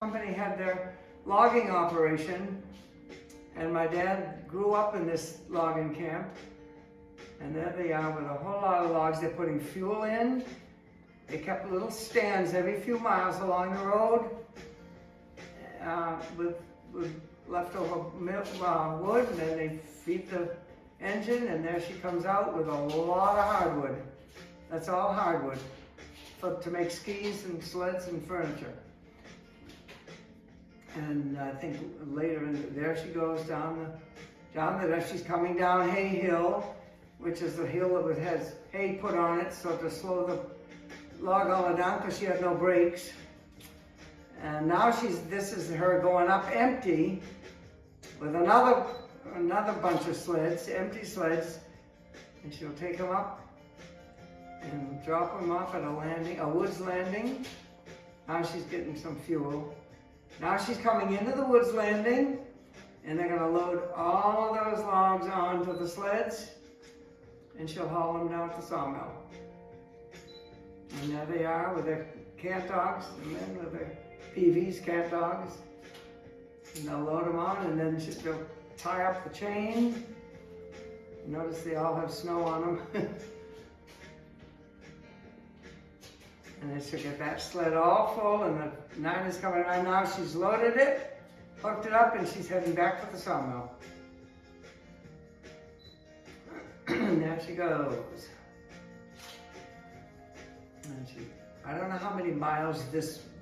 company had their logging operation, and my dad grew up in this logging camp, and there they are with a whole lot of logs. They're putting fuel in. They kept little stands every few miles along the road with leftover wood, and then they feed the engine, and there she comes out with a lot of hardwood. That's all hardwood to make skis and sleds and furniture. And I think later, there she goes down the, she's coming down Hay Hill, which is the hill that has hay put on it, so to slow the log hauler down, because she had no brakes. And now this is her going up empty with another bunch of sleds, empty sleds, and she'll take them up and drop them off at a woods landing. Now she's getting some fuel. Now she's coming into the woods landing, and they're gonna load all of those logs onto the sleds, and she'll haul them down to the sawmill. And there they are with their cat dogs, and then with their PVs, cat dogs. And they'll load them on, and then they'll tie up the chain. Notice they all have snow on them. And then she'll get that sled all full, and the 9 is coming around now. She's loaded it, hooked it up, and she's heading back to the sawmill. And there she goes. And I don't know how many miles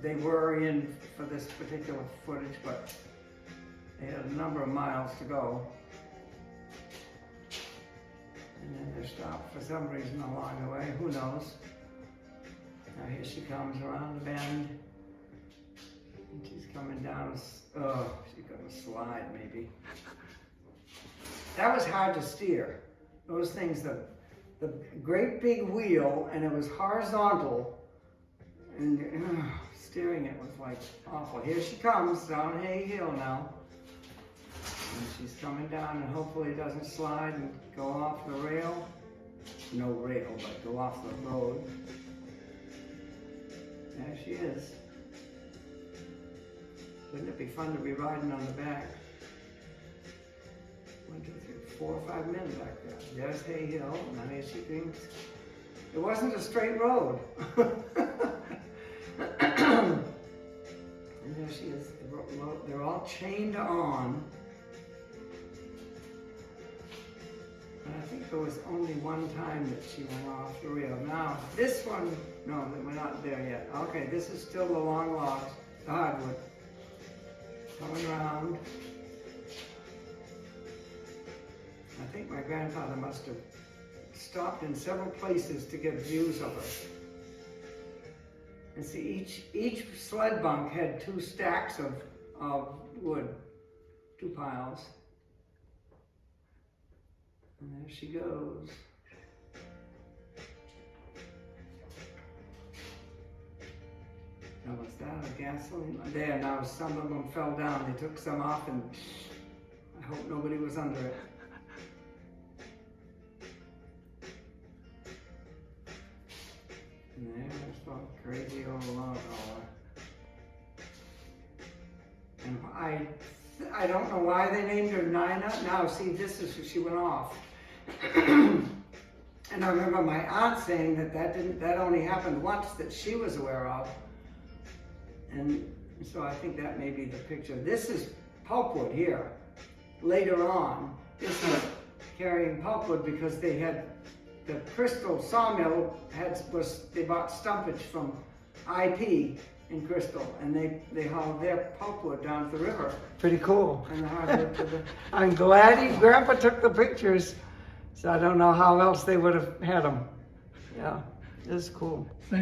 they were in for this particular footage, but they had a number of miles to go. And then they stopped for some reason along the way, who knows. Now here she comes around the bend, and she's coming down, oh, she's gonna slide maybe. That was hard to steer. Those things, the great big wheel, and it was horizontal, and steering it was like awful. Here she comes down Hay Hill now, and she's coming down, and hopefully it doesn't slide and go off the rail. No rail, but go off the road. There she is. Wouldn't it be fun to be riding on the back? 1, 2, 3, 4 or 5 men back there. There's Hay Hill. Now here she thinks it wasn't a straight road. And there she is. They're all chained on. And I think there was only one time that she went off the rail. Now, this one, no, we're not there yet. Okay, this is still the long logs, the hardwood. Coming around. I think my grandfather must have stopped in several places to get views of her. And see, each sled bunk had 2 stacks of wood, 2 piles. And there she goes. Now was that a gasoline? There, now some of them fell down. They took some off, and I hope nobody was under it. And there's the crazy old log hauler. And I don't know why they named her Nina. Now, see, this is, she went off. And I remember my aunt saying that only happened once that she was aware of. And so I think that may be the picture. This is pulpwood here. Later on, this is carrying pulpwood because they had, the Crystal sawmill they bought stumpage from IP in Crystal, and they hauled their pulpwood down to the river. Pretty cool. And the hardwood to the. I'm glad Grandpa took the pictures, so I don't know how else they would have had them. Yeah, it's cool.